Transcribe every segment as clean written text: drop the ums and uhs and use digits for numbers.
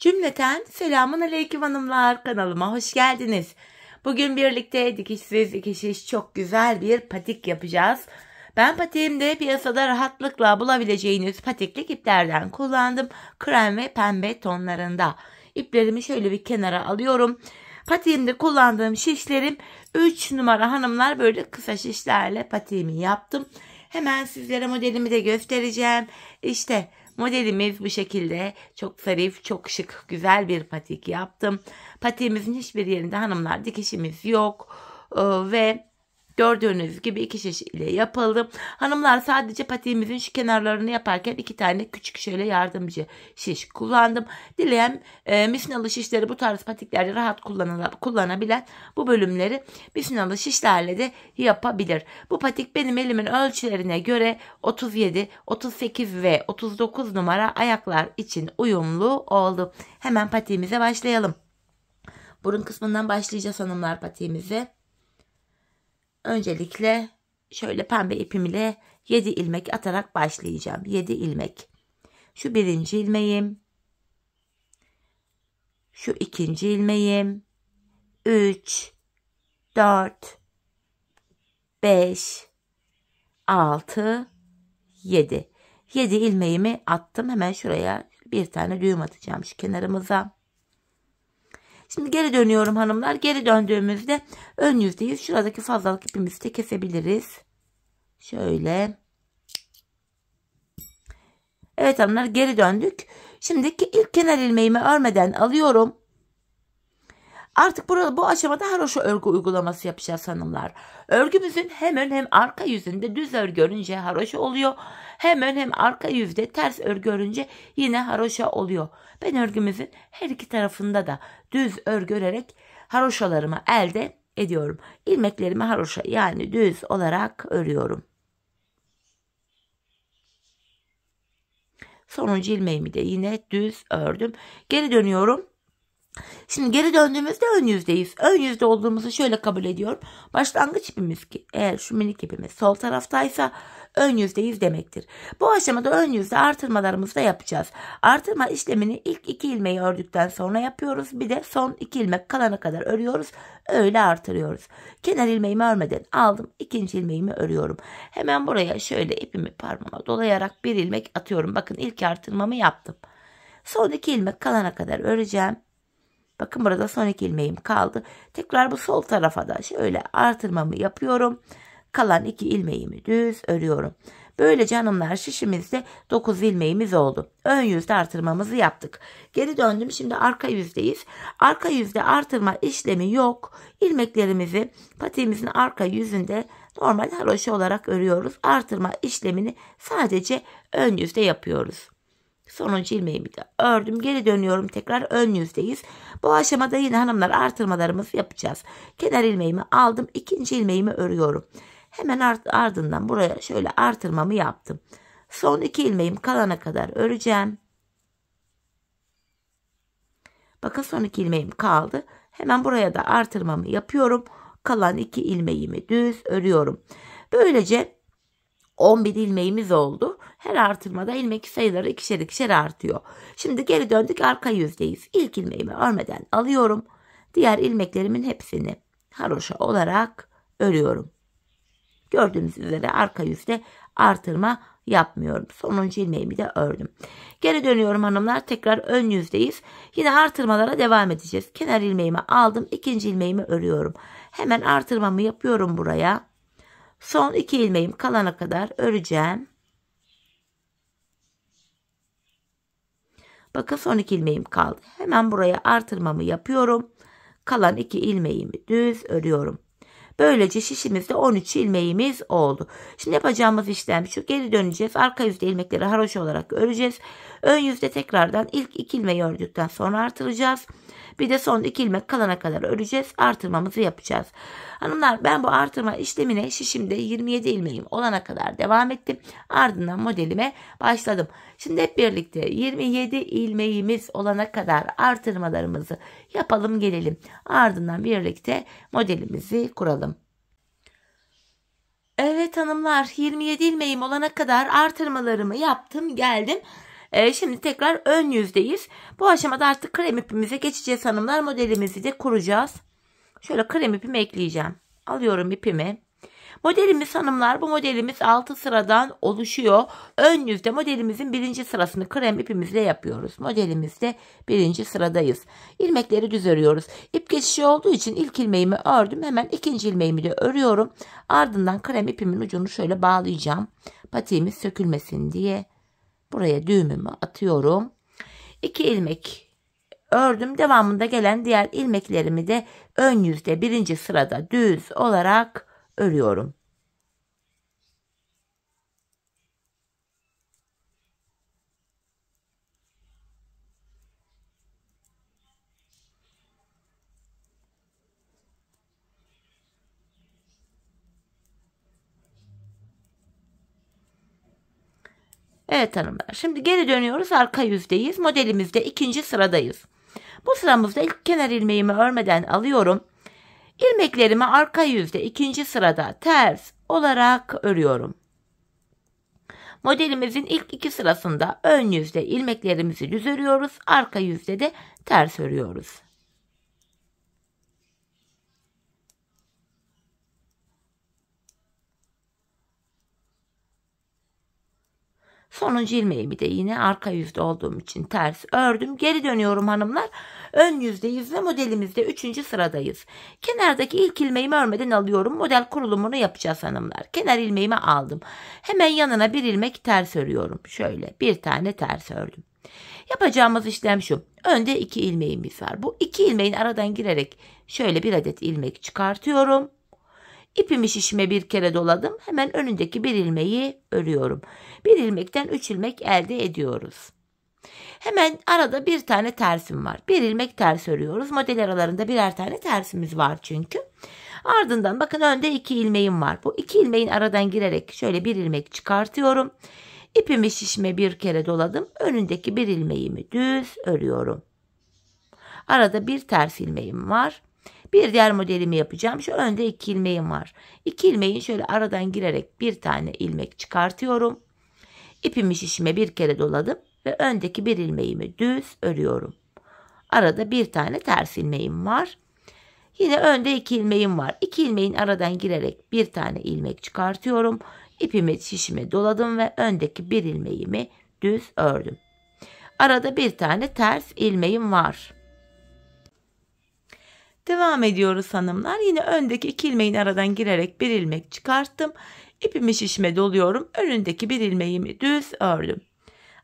Cümleten selamun aleyküm hanımlar, kanalıma hoş geldiniz. Bugün birlikte dikişsiz dikişsiz çok güzel bir patik yapacağız. Ben patiğimde piyasada rahatlıkla bulabileceğiniz patiklik iplerden kullandım. Krem ve pembe tonlarında. İplerimi şöyle bir kenara alıyorum. Patiğimde kullandığım şişlerim 3 numara hanımlar, böyle kısa şişlerle patiğimi yaptım. Hemen sizlere modelimi de göstereceğim. İşte modelimiz bu şekilde. Çok zarif, çok şık, güzel bir patik yaptım. Patiğimizin hiçbir yerinde hanımlar dikişimiz yok. Ve gördüğünüz gibi iki şiş ile yapıldı. Hanımlar, sadece patiğimizin şu kenarlarını yaparken 2 tane küçük şöyle yardımcı şiş kullandım. Dileyen misinalı şişleri, bu tarz patiklerde rahat kullanabilen bu bölümleri misinalı şişlerle de yapabilir. Bu patik benim elimin ölçülerine göre 37, 38 ve 39 numara ayaklar için uyumlu oldu. Hemen patiğimize başlayalım. Burun kısmından başlayacağız hanımlar patiğimize. Öncelikle şöyle pembe ipim ile 7 ilmek atarak başlayacağım. 7 ilmek. Şu birinci ilmeğim. Şu ikinci ilmeğim. 3, 4, 5, 6, 7. 7 ilmeğimi attım. Hemen şuraya bir tane düğüm atacağım şu kenarımıza. Şimdi geri dönüyorum hanımlar. Geri döndüğümüzde ön yüzdeyiz. Şuradaki fazlalık ipimizi de kesebiliriz. Şöyle. Evet hanımlar, geri döndük. Şimdiki ilk kenar ilmeğimi örmeden alıyorum. Artık burada bu aşamada haroşa örgü uygulaması yapacağız hanımlar. Örgümüzün hem ön hem arka yüzünde düz örgü örünce haroşa oluyor. Hem ön hem arka yüzde ters örgü örünce yine haroşa oluyor. Ben örgümüzün her iki tarafında da düz örgü örerek haroşalarımı elde ediyorum. İlmeklerimi haroşa, yani düz olarak örüyorum. Sonuncu ilmeğimi de yine düz ördüm. Geri dönüyorum. Şimdi geri döndüğümüzde ön yüzdeyiz. Ön yüzde olduğumuzu şöyle kabul ediyorum. Başlangıç ipimiz, ki eğer şu minik ipimiz sol taraftaysa ön yüzdeyiz demektir. Bu aşamada ön yüzde artırmalarımızı da yapacağız. Artırma işlemini ilk 2 ilmeği ördükten sonra yapıyoruz. Bir de son 2 ilmek kalana kadar örüyoruz. Öyle artırıyoruz. Kenar ilmeğimi örmeden aldım. İkinci ilmeğimi örüyorum. Hemen buraya şöyle ipimi parmağıma dolayarak bir ilmek atıyorum. Bakın, ilk artırmamı yaptım. Son 2 ilmek kalana kadar öreceğim. Bakın, burada son 2 ilmeğim kaldı. Tekrar bu sol tarafa da şöyle artırmamı yapıyorum. Kalan 2 ilmeğimi düz örüyorum. Böylece hanımlar şişimizde 9 ilmeğimiz oldu. Ön yüzde artırmamızı yaptık. Geri döndüm. Şimdi arka yüzdeyiz. Arka yüzde artırma işlemi yok. İlmeklerimizi patiğimizin arka yüzünde normal haroşa olarak örüyoruz. Artırma işlemini sadece ön yüzde yapıyoruz. Sonuncu ilmeğimi de ördüm. Geri dönüyorum. Tekrar ön yüzdeyiz. Bu aşamada yine hanımlar artırmalarımızı yapacağız. Kenar ilmeğimi aldım. İkinci ilmeğimi örüyorum. Hemen ardından buraya şöyle artırmamı yaptım. Son 2 ilmeğim kalana kadar öreceğim. Bakın, son 2 ilmeğim kaldı. Hemen buraya da artırmamı yapıyorum. Kalan 2 ilmeğimi düz örüyorum. Böylece 11 ilmeğimiz oldu. Her artırmada ilmek sayıları ikişer ikişer artıyor. Şimdi geri döndük, arka yüzdeyiz. İlk ilmeğimi örmeden alıyorum. Diğer ilmeklerimin hepsini haroşa olarak örüyorum. Gördüğünüz üzere arka yüzde artırma yapmıyorum. Sonuncu ilmeğimi de ördüm. Geri dönüyorum hanımlar. Tekrar ön yüzdeyiz. Yine artırmalara devam edeceğiz. Kenar ilmeğimi aldım. İkinci ilmeğimi örüyorum. Hemen artırmamı yapıyorum buraya. Son 2 ilmeğim kalana kadar öreceğim. Bakın, son 2 ilmeğim kaldı. Hemen buraya artırmamı yapıyorum. Kalan 2 ilmeğimi düz örüyorum. Böylece şişimizde 13 ilmeğimiz oldu. Şimdi yapacağımız işlem şu. Geri döneceğiz. Arka yüzde ilmekleri haroşa olarak öreceğiz. Ön yüzde tekrardan ilk 2 ilmeği ördükten sonra artıracağız. Bir de son 2 ilmek kalana kadar öreceğiz. Artırmamızı yapacağız. Hanımlar, ben bu artırma işlemine şişimde 27 ilmeğim olana kadar devam ettim. Ardından modelime başladım. Şimdi hep birlikte 27 ilmeğimiz olana kadar artırmalarımızı yapalım gelelim. Ardından birlikte modelimizi kuralım. Evet hanımlar, 27 ilmeğim olana kadar artırmalarımı yaptım geldim. Şimdi tekrar ön yüzdeyiz. Bu aşamada artık krem ipimize geçeceğiz hanımlar. Modelimizi de kuracağız. Şöyle krem ipimi ekleyeceğim. Alıyorum ipimi. Modelimiz hanımlar, bu modelimiz 6 sıradan oluşuyor. Ön yüzde modelimizin 1. sırasını krem ipimizle yapıyoruz. Modelimizde 1. sıradayız. İlmekleri düz örüyoruz. İp geçişi olduğu için ilk ilmeğimi ördüm. Hemen ikinci ilmeğimi de örüyorum. Ardından krem ipimin ucunu şöyle bağlayacağım. Patiğimiz sökülmesin diye. Buraya düğümümü atıyorum. 2 ilmek ördüm. Devamında gelen diğer ilmeklerimi de ön yüzde 1. sırada düz olarak örüyorum. Evet hanımlar, şimdi geri dönüyoruz, arka yüzdeyiz. Modelimizde 2. sıradayız. Bu sıramızda ilk kenar ilmeğimi örmeden alıyorum. İlmeklerimi arka yüzde 2. sırada ters olarak örüyorum. Modelimizin ilk 2 sırasında ön yüzde ilmeklerimizi düz örüyoruz. Arka yüzde de ters örüyoruz. Sonuncu ilmeğimi de yine arka yüzde olduğum için ters ördüm. Geri dönüyorum hanımlar. Ön yüzdeyiz ve modelimizde 3. sıradayız. Kenardaki ilk ilmeğimi örmeden alıyorum. Model kurulumunu yapacağız hanımlar. Kenar ilmeğimi aldım. Hemen yanına bir ilmek ters örüyorum. Şöyle bir tane ters ördüm. Yapacağımız işlem şu. Önde 2 ilmeğimiz var. Bu 2 ilmeğin aradan girerek şöyle bir adet ilmek çıkartıyorum. İpimi şişime bir kere doladım. Hemen önündeki bir ilmeği örüyorum. Bir ilmekten 3 ilmek elde ediyoruz. Hemen arada bir tane tersim var. Bir ilmek ters örüyoruz. Model aralarında birer tane tersimiz var çünkü. Ardından bakın önde 2 ilmeğim var. Bu 2 ilmeğin aradan girerek şöyle bir ilmek çıkartıyorum. İpimi şişime bir kere doladım. Önündeki bir ilmeğimi düz örüyorum. Arada bir ters ilmeğim var. Bir diğer modelimi yapacağım. Şu önde 2 ilmeğim var. 2 ilmeğin şöyle aradan girerek bir tane ilmek çıkartıyorum. İpimi şişime bir kere doladım ve öndeki bir ilmeğimi düz örüyorum. Arada bir tane ters ilmeğim var. Yine önde 2 ilmeğim var. 2 ilmeğin aradan girerek bir tane ilmek çıkartıyorum. İpimi şişime doladım ve öndeki bir ilmeğimi düz ördüm. Arada bir tane ters ilmeğim var. Devam ediyoruz hanımlar. Yine öndeki 2 ilmeğin aradan girerek bir ilmek çıkarttım. İpimi şişime doluyorum. Önündeki bir ilmeğimi düz ördüm.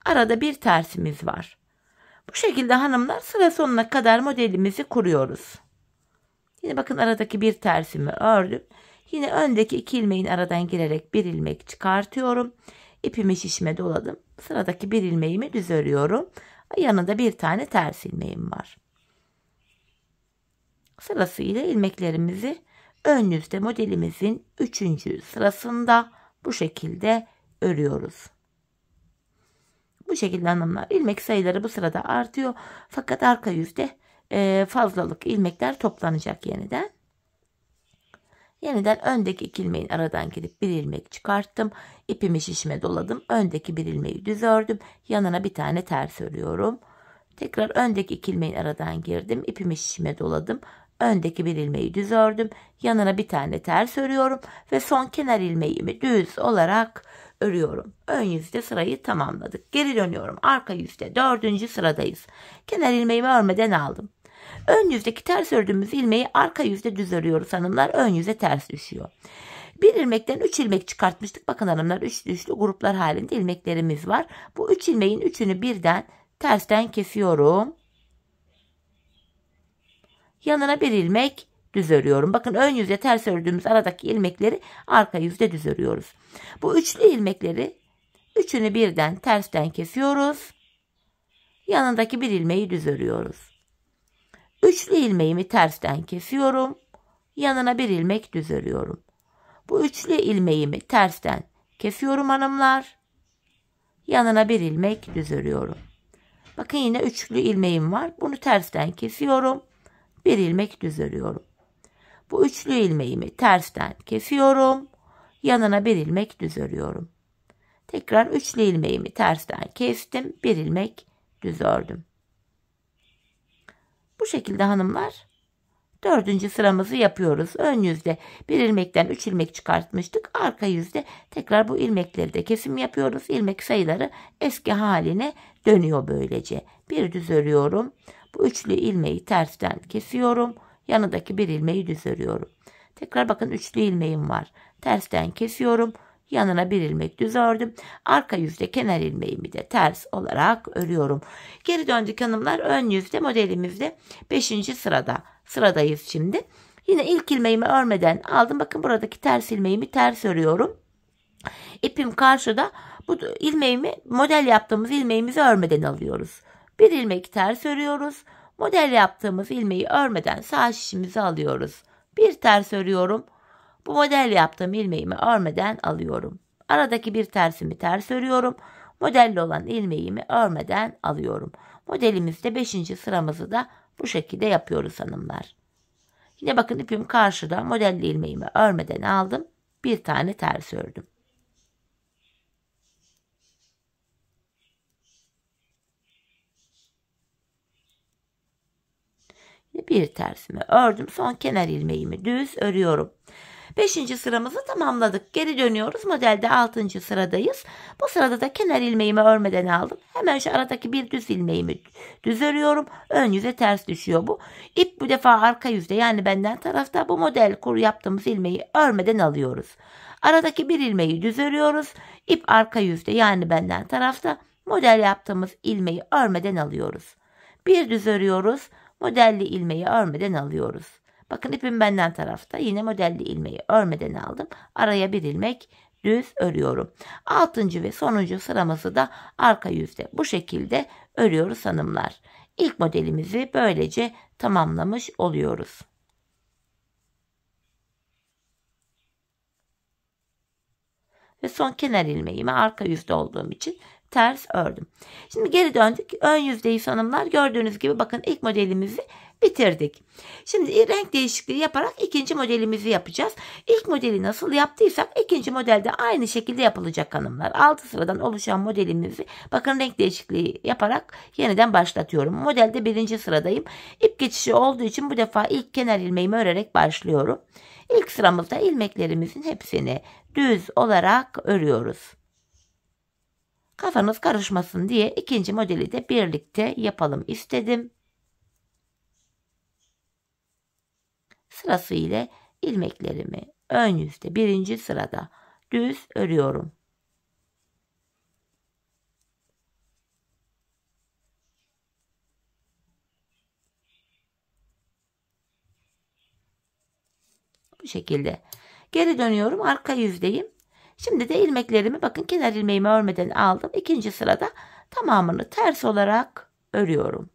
Arada bir tersimiz var. Bu şekilde hanımlar sıra sonuna kadar modelimizi kuruyoruz. Yine bakın aradaki bir tersimi ördüm. Yine öndeki 2 ilmeğin aradan girerek bir ilmek çıkartıyorum. İpimi şişime doladım. Sıradaki bir ilmeğimi düz örüyorum. Yanında bir tane ters ilmeğim var. Sırasıyla ilmeklerimizi ön yüzde modelimizin 3. sırasında bu şekilde örüyoruz. Bu şekilde hanımlar ilmek sayıları bu sırada artıyor. Fakat arka yüzde fazlalık ilmekler toplanacak yeniden. Yeniden öndeki 2 ilmeğin aradan girip bir ilmek çıkarttım. İpimi şişime doladım. Öndeki bir ilmeği düz ördüm. Yanına bir tane ters örüyorum. Tekrar öndeki 2 ilmeğin aradan girdim. İpimi şişime doladım. Öndeki bir ilmeği düz ördüm. Yanına bir tane ters örüyorum. Ve son kenar ilmeğimi düz olarak örüyorum. Ön yüzde sırayı tamamladık. Geri dönüyorum. Arka yüzde 4. sıradayız. Kenar ilmeğimi örmeden aldım. Ön yüzdeki ters ördüğümüz ilmeği arka yüzde düz örüyoruz hanımlar. Ön yüze ters düşüyor. Bir ilmekten 3 ilmek çıkartmıştık. Bakın hanımlar 3 üçlü gruplar halinde ilmeklerimiz var. Bu 3 ilmeğin 3'ünü birden tersten kesiyorum. Yanına bir ilmek düz örüyorum. Bakın ön yüzde ters ördüğümüz aradaki ilmekleri arka yüzde düz örüyoruz. Bu üçlü ilmekleri 3'ünü birden tersten kesiyoruz. Yanındaki bir ilmeği düz örüyoruz. Üçlü ilmeğimi tersten kesiyorum. Yanına bir ilmek düz örüyorum. Bu üçlü ilmeğimi tersten kesiyorum hanımlar. Yanına bir ilmek düz örüyorum. Bakın yine üçlü ilmeğim var. Bunu tersten kesiyorum. Bir ilmek düz örüyorum. Bu üçlü ilmeğimi tersten kesiyorum. Yanına bir ilmek düz örüyorum. Tekrar üçlü ilmeğimi tersten kestim. Bir ilmek düz ördüm. Bu şekilde hanımlar 4. sıramızı yapıyoruz. Ön yüzde bir ilmekten 3 ilmek çıkartmıştık. Arka yüzde tekrar bu ilmekleri de kesim yapıyoruz. İlmek sayıları eski haline dönüyor böylece. Bir düz örüyorum. Bu üçlü ilmeği tersten kesiyorum. Yanındaki bir ilmeği düz örüyorum. Tekrar bakın üçlü ilmeğim var. Tersten kesiyorum. Yanına bir ilmek düz ördüm. Arka yüzde kenar ilmeğimi de ters olarak örüyorum. Geri döndük hanımlar. Ön yüzde modelimizde 5. sıradayız şimdi. Yine ilk ilmeğimi örmeden aldım. Bakın buradaki ters ilmeğimi ters örüyorum. İpim karşıda. Bu ilmeğimi model yaptığımız ilmeğimizi örmeden alıyoruz. Bir ilmek ters örüyoruz. Model yaptığımız ilmeği örmeden sağ şişimizi alıyoruz. Bir ters örüyorum. Bu model yaptığım ilmeğimi örmeden alıyorum. Aradaki bir tersimi ters örüyorum. Modelli olan ilmeğimi örmeden alıyorum. Modelimizde 5. sıramızı da bu şekilde yapıyoruz hanımlar. Yine bakın ipim karşıda, modelli ilmeğimi örmeden aldım. Bir tane ters ördüm. Bir tersimi ördüm. Son kenar ilmeğimi düz örüyorum. 5. sıramızı tamamladık. Geri dönüyoruz. Modelde 6. sıradayız. Bu sırada da kenar ilmeğimi örmeden aldım. Hemen şu aradaki bir düz ilmeğimi düz örüyorum. Ön yüze ters düşüyor bu. İp bu defa arka yüzde, yani benden tarafta, bu model kur yaptığımız ilmeği örmeden alıyoruz. Aradaki bir ilmeği düz örüyoruz. İp arka yüzde, yani benden tarafta, model yaptığımız ilmeği örmeden alıyoruz. Bir düz örüyoruz. Modelli ilmeği örmeden alıyoruz. Bakın ipim benden tarafta, yine modelli ilmeği örmeden aldım. Araya bir ilmek düz örüyorum. 6. ve sonuncu sıramızı da arka yüzde bu şekilde örüyoruz hanımlar. İlk modelimizi böylece tamamlamış oluyoruz. Ve son kenar ilmeğimi arka yüzde olduğum için ters ördüm. Şimdi geri döndük. Ön yüzdeyi hanımlar, gördüğünüz gibi bakın ilk modelimizi bitirdik. Şimdi renk değişikliği yaparak ikinci modelimizi yapacağız. İlk modeli nasıl yaptıysak ikinci modelde aynı şekilde yapılacak hanımlar. 6 sıradan oluşan modelimizi bakın renk değişikliği yaparak yeniden başlatıyorum. Modelde 1. sıradayım. İp geçişi olduğu için bu defa ilk kenar ilmeğimi örerek başlıyorum. İlk sıramızda ilmeklerimizin hepsini düz olarak örüyoruz. Kafanız karışmasın diye ikinci modeli de birlikte yapalım istedim. Sırasıyla ilmeklerimi ön yüzde 1. sırada düz örüyorum. Bu şekilde. Geri dönüyorum. Arka yüzdeyim. Şimdi de ilmeklerimi bakın kenar ilmeğimi örmeden aldım. 2. sırada tamamını ters olarak örüyorum.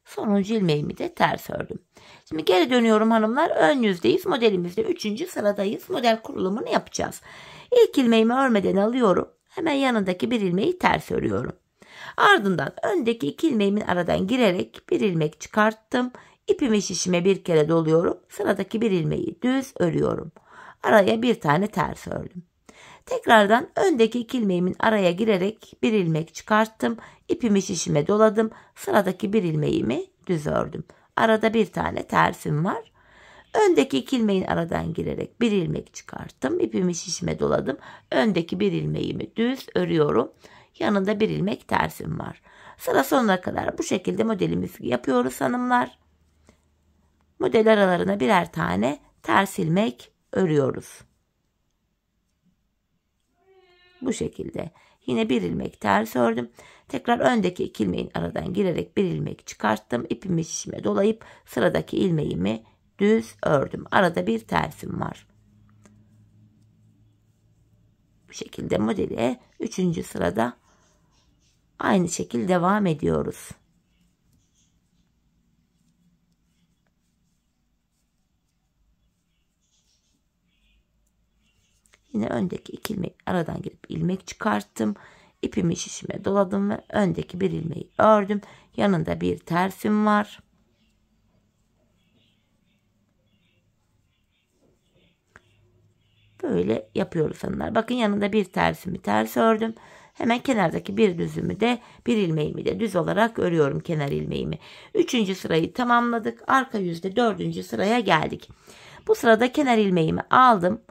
Sonuncu ilmeğimi de ters ördüm. Şimdi geri dönüyorum hanımlar. Ön yüzdeyiz. Modelimizde 3. sıradayız. Model kurulumunu yapacağız. İlk ilmeğimi örmeden alıyorum. Hemen yanındaki bir ilmeği ters örüyorum. Ardından öndeki 2 ilmeğimin aradan girerek bir ilmek çıkarttım. İpimi şişime bir kere doluyorum. Sıradaki bir ilmeği düz örüyorum. Araya bir tane ters ördüm. Tekrardan öndeki 2 ilmeğimin araya girerek bir ilmek çıkarttım. İpimi şişime doladım. Sıradaki bir ilmeğimi düz ördüm. Arada bir tane tersim var. Öndeki 2 ilmeğin aradan girerek bir ilmek çıkarttım. İpimi şişime doladım. Öndeki bir ilmeğimi düz örüyorum. Yanında bir ilmek tersim var. Sıra sonuna kadar bu şekilde modelimizi yapıyoruz hanımlar. Model aralarına birer tane ters ilmek örüyoruz. Bu şekilde. Yine bir ilmek ters ördüm. Tekrar öndeki 2 ilmeğin aradan girerek bir ilmek çıkarttım. İpimi şişime dolayıp sıradaki ilmeğimi düz ördüm. Arada bir tersim var. Bu şekilde modeli 3. sırada aynı şekilde devam ediyoruz. Yine öndeki 2 ilmeği aradan girip ilmek çıkarttım. İpimi şişime doladım ve öndeki bir ilmeği ördüm. Yanında bir tersim var. Böyle yapıyoruz hanımlar. Bakın yanında bir tersimi ters ördüm. Hemen kenardaki bir düzümü de bir ilmeğimi de düz olarak örüyorum, kenar ilmeğimi. 3. sırayı tamamladık. Arka yüzde 4. sıraya geldik. Bu sırada kenar ilmeğimi aldım.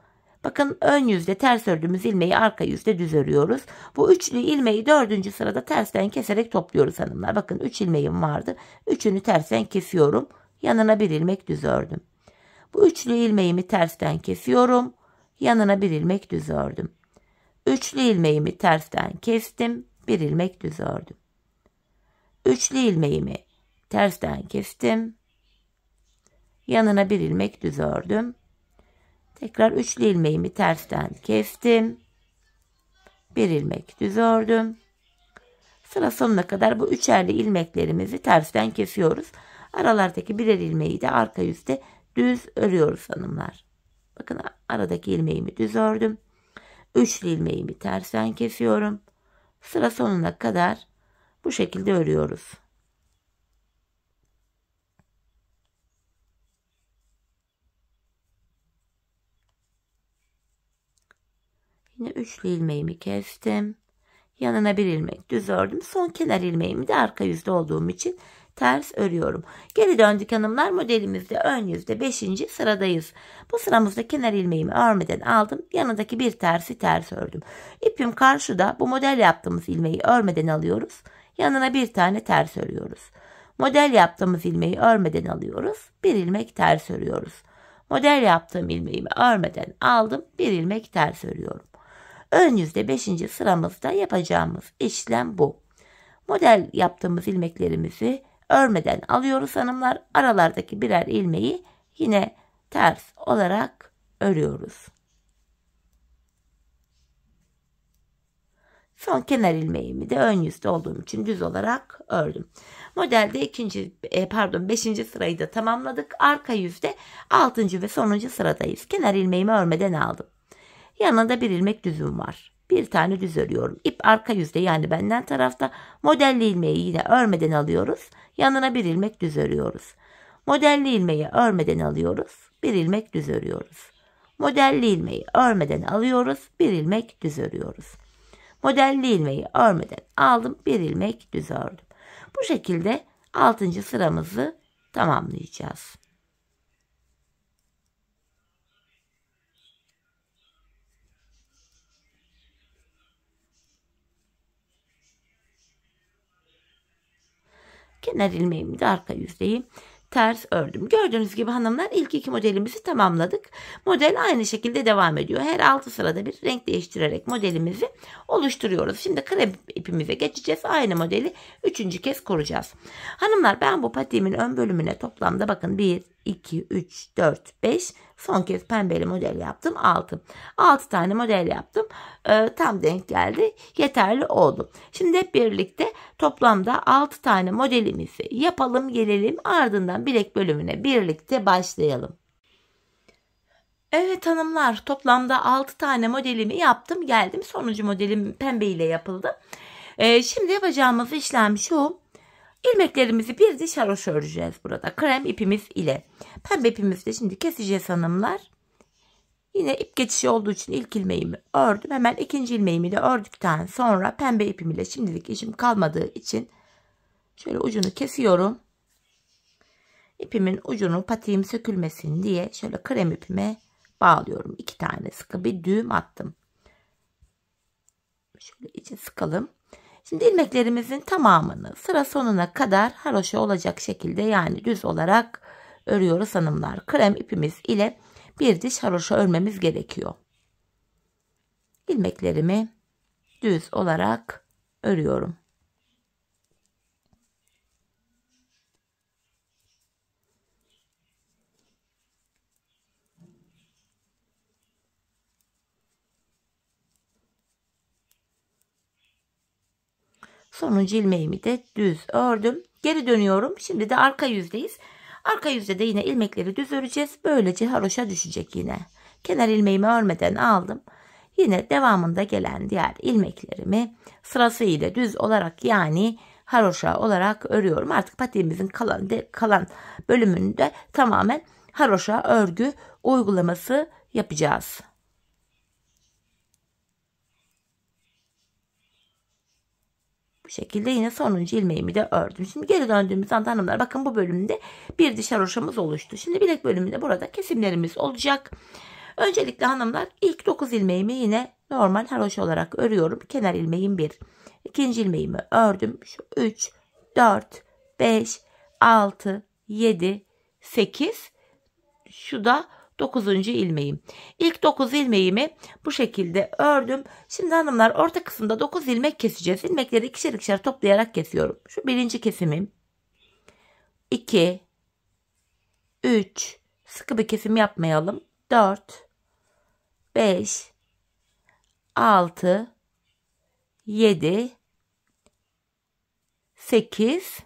Bakın ön yüzde ters ördüğümüz ilmeği arka yüzde düz örüyoruz. Bu üçlü ilmeği 4. sırada tersten keserek topluyoruz hanımlar. Bakın 3 ilmeğim vardı. Üçünü tersten kesiyorum. Yanına bir ilmek düz ördüm. Bu üçlü ilmeğimi tersten kesiyorum. Yanına bir ilmek düz ördüm. Üçlü ilmeğimi tersten kestim. Bir ilmek düz ördüm. Üçlü ilmeğimi tersten kestim. Yanına bir ilmek düz ördüm. Tekrar üçlü ilmeğimi tersten kestim. Bir ilmek düz ördüm. Sıra sonuna kadar bu üçerli ilmeklerimizi tersten kesiyoruz. Aralardaki birer ilmeği de arka yüzde düz örüyoruz hanımlar. Bakın aradaki ilmeğimi düz ördüm. Üçlü ilmeğimi tersten kesiyorum. Sıra sonuna kadar bu şekilde örüyoruz. Yine üçlü ilmeğimi kestim. Yanına bir ilmek düz ördüm. Son kenar ilmeğimi de arka yüzde olduğum için ters örüyorum. Geri döndük hanımlar. Modelimizde ön yüzde 5. sıradayız. Bu sıramızda kenar ilmeğimi örmeden aldım. Yanındaki bir tersi ters ördüm. İpim karşıda. Bu model yaptığımız ilmeği örmeden alıyoruz. Yanına bir tane ters örüyoruz. Model yaptığımız ilmeği örmeden alıyoruz. Bir ilmek ters örüyoruz. Model yaptığım ilmeğimi örmeden aldım. Bir ilmek ters örüyorum. Ön yüzde 5. sıramızda yapacağımız işlem bu. Model yaptığımız ilmeklerimizi örmeden alıyoruz hanımlar. Aralardaki birer ilmeği yine ters olarak örüyoruz. Son kenar ilmeğimi de ön yüzde olduğum için düz olarak ördüm. Modelde 5. sırayı da tamamladık. Arka yüzde 6. ve sonuncu sıradayız. Kenar ilmeğimi örmeden aldım. Yanında bir ilmek düzüm var. Bir tane düz örüyorum. İp arka yüzde, yani benden tarafta. Modelli ilmeği yine örmeden alıyoruz. Yanına bir ilmek düz örüyoruz. Modelli ilmeği örmeden alıyoruz. Bir ilmek düz örüyoruz. Modelli ilmeği örmeden alıyoruz. Bir ilmek düz örüyoruz. Modelli ilmeği örmeden aldım. Bir ilmek düz ördüm. Bu şekilde 6. sıramızı tamamlayacağız. Kenar ilmeğimi de arka yüzdeyi ters ördüm. Gördüğünüz gibi hanımlar ilk 2 modelimizi tamamladık. Model aynı şekilde devam ediyor. Her 6 sırada bir renk değiştirerek modelimizi oluşturuyoruz. Şimdi krep ipimize geçeceğiz. Aynı modeli 3. kez kuracağız. Hanımlar, ben bu patiğimin ön bölümüne toplamda bakın 1, 2, 3, 4, 5, son kez pembeli model yaptım. 6 tane model yaptım. Tam denk geldi. Yeterli oldu. Şimdi hep birlikte toplamda 6 tane modelimizi yapalım, gelelim. Ardından bilek bölümüne birlikte başlayalım. Evet hanımlar, toplamda 6 tane modelimi yaptım, geldim. Sonuncu modelim pembe ile yapıldı. Şimdi yapacağımız işlem şu. İlmeklerimizi bir diş haroşa öreceğiz burada. Krem ipimiz ile. Pembe ipimizi de şimdi keseceğiz hanımlar. Yine ip geçişi olduğu için ilk ilmeğimi ördüm. Hemen ikinci ilmeğimi de ördükten sonra pembe ipim ile şimdilik işim kalmadığı için şöyle ucunu kesiyorum. İpimin ucunu patiğim sökülmesin diye şöyle krem ipime bağlıyorum. 2 tane sıkı bir düğüm attım. Şöyle içi sıkalım. Şimdi ilmeklerimizin tamamını sıra sonuna kadar haroşa olacak şekilde, yani düz olarak örüyoruz hanımlar. Krem ipimiz ile bir diş haroşa örmemiz gerekiyor. İlmeklerimi düz olarak örüyorum. Sonuncu ilmeğimi de düz ördüm. Geri dönüyorum. Şimdi de arka yüzdeyiz. Arka yüzde de yine ilmekleri düz öreceğiz. Böylece haroşa düşecek yine. Kenar ilmeğimi örmeden aldım. yine devamında gelen diğer ilmeklerimi sırasıyla düz olarak yani haroşa olarak örüyorum. Artık patiğimizin kalan bölümünde tamamen haroşa örgü uygulaması yapacağız. Bu şekilde yine sonuncu ilmeğimi de ördüm. Şimdi geri döndüğümüz anda hanımlar bakın bu bölümde bir diş haroşamız oluştu. Şimdi bilek bölümünde burada kesimlerimiz olacak. Öncelikle hanımlar ilk 9 ilmeğimi yine normal haroşa olarak örüyorum. Kenar ilmeğim 1. İkinci ilmeğimi ördüm. Şu 3, 4, 5, 6, 7, 8. Şu da 9. ilmeğim. İlk 9 ilmeğimi bu şekilde ördüm. Şimdi hanımlar orta kısımda 9 ilmek keseceğiz. İlmekleri ikişer ikişer toplayarak kesiyorum. Şu birinci kesimim. 2, 3, sıkı bir kesim yapmayalım. 4, 5, 6, 7, 8,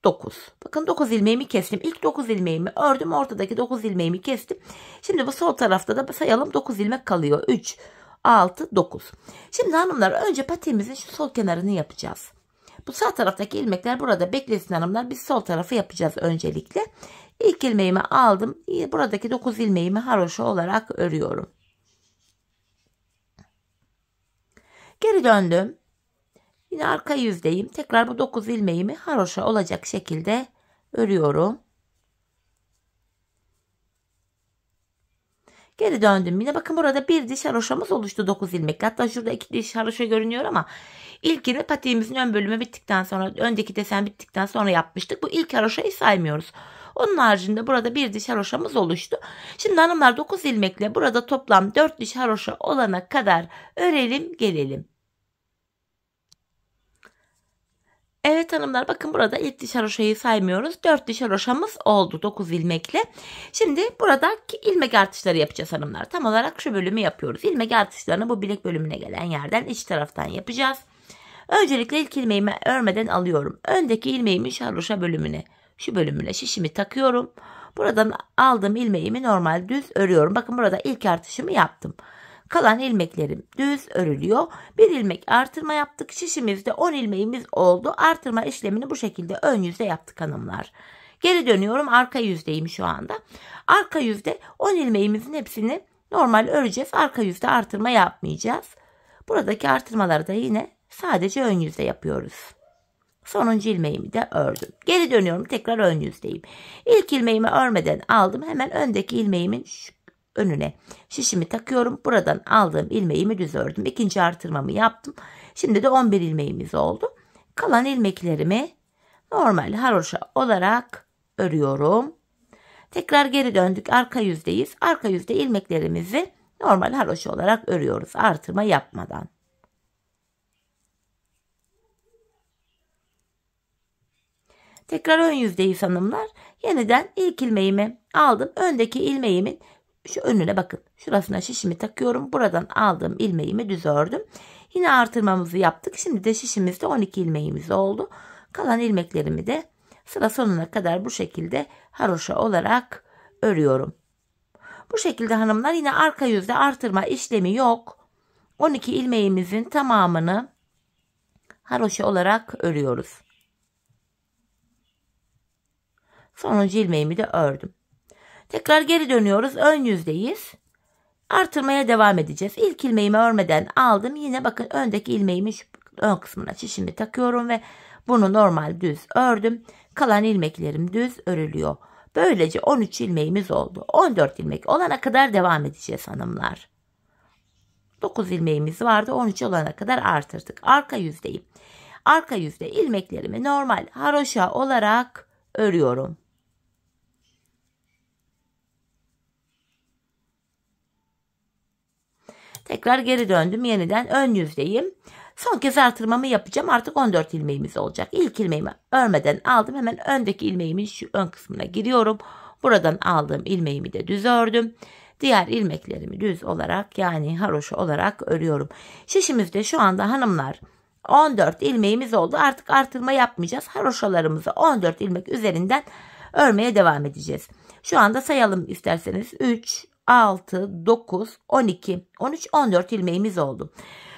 9. Bakın 9 ilmeğimi kestim. İlk 9 ilmeğimi ördüm. Ortadaki 9 ilmeğimi kestim. Şimdi bu sol tarafta da sayalım 9 ilmek kalıyor. 3, 6, 9. Şimdi hanımlar önce patiğimizin şu sol kenarını yapacağız. Bu sağ taraftaki ilmekler burada beklesin hanımlar. Biz sol tarafı yapacağız öncelikle. İlk ilmeğimi aldım. Buradaki 9 ilmeğimi haroşa olarak örüyorum. Geri döndüm. Yine arka yüzdeyim. Tekrar bu 9 ilmeğimi haroşa olacak şekilde örüyorum. Geri döndüm. Yine bakın burada bir diş haroşamız oluştu 9 ilmek. Hatta şurada 2 diş haroşa görünüyor ama ilkini patiğimizin ön bölümü bittikten sonra, öndeki desen bittikten sonra yapmıştık. Bu ilk haroşayı saymıyoruz. Onun haricinde burada bir diş haroşamız oluştu. Şimdi hanımlar 9 ilmekle burada toplam 4 diş haroşa olana kadar örelim gelelim. Evet hanımlar bakın burada ilk diş haroşayı saymıyoruz. 4 diş haroşamız oldu 9 ilmekle. Şimdi buradaki ilmek artışları yapacağız hanımlar. Tam olarak şu bölümü yapıyoruz. İlmek artışlarını bu bilek bölümüne gelen yerden iç taraftan yapacağız. Öncelikle ilk ilmeğimi örmeden alıyorum. Öndeki ilmeğimi haroşa bölümüne, şu bölümüne şişimi takıyorum. Buradan aldığım ilmeğimi normal düz örüyorum. Bakın burada ilk artışımı yaptım. Kalan ilmeklerim düz örülüyor. Bir ilmek artırma yaptık. Şişimizde 10 ilmeğimiz oldu. Artırma işlemini bu şekilde ön yüzde yaptık hanımlar. Geri dönüyorum. Arka yüzdeyim şu anda. Arka yüzde 10 ilmeğimizin hepsini normal öreceğiz. Arka yüzde artırma yapmayacağız. Buradaki artırmaları da yine sadece ön yüzde yapıyoruz. Sonuncu ilmeğimi de ördüm. Geri dönüyorum. Tekrar ön yüzdeyim. İlk ilmeğimi örmeden aldım. Hemen öndeki ilmeğimin önüne şişimi takıyorum. Buradan aldığım ilmeğimi düz ördüm. İkinci artırmamı yaptım. Şimdi de 11 ilmeğimiz oldu. Kalan ilmeklerimi normal haroşa olarak örüyorum. Tekrar geri döndük. Arka yüzdeyiz. Arka yüzde ilmeklerimizi normal haroşa olarak örüyoruz. Artırma yapmadan. Tekrar ön yüzdeyiz hanımlar. Yeniden ilk ilmeğimi aldım. Öndeki ilmeğimin şu önüne bakın. Şurasına şişimi takıyorum. Buradan aldığım ilmeğimi düz ördüm. Yine artırmamızı yaptık. Şimdi de şişimizde 12 ilmeğimiz oldu. Kalan ilmeklerimi de sıra sonuna kadar bu şekilde haroşa olarak örüyorum. Bu şekilde hanımlar yine arka yüzde artırma işlemi yok. 12 ilmeğimizin tamamını haroşa olarak örüyoruz. Sonuncu ilmeğimi de ördüm. Tekrar geri dönüyoruz. Ön yüzdeyiz. Artırmaya devam edeceğiz. İlk ilmeğimi örmeden aldım. Yine bakın öndeki ilmeğimi şu ön kısmına şişimi takıyorum ve bunu normal düz ördüm. Kalan ilmeklerim düz örülüyor. Böylece 13 ilmeğimiz oldu. 14 ilmek olana kadar devam edeceğiz hanımlar. 9 ilmeğimiz vardı. 13 olana kadar artırdık. Arka yüzdeyim. Arka yüzde ilmeklerimi normal haroşa olarak örüyorum. Tekrar geri döndüm. Yeniden ön yüzdeyim. Son kez artırmamı yapacağım. Artık 14 ilmeğimiz olacak. İlk ilmeğimi örmeden aldım. Hemen öndeki ilmeğimin şu ön kısmına giriyorum. Buradan aldığım ilmeğimi de düz ördüm. Diğer ilmeklerimi düz olarak yani haroşa olarak örüyorum. Şişimizde şu anda hanımlar 14 ilmeğimiz oldu. Artık artırma yapmayacağız. Haroşalarımızı 14 ilmek üzerinden örmeye devam edeceğiz. Şu anda sayalım isterseniz. 3, 6, 9, 12, 13, 14 ilmeğimiz oldu.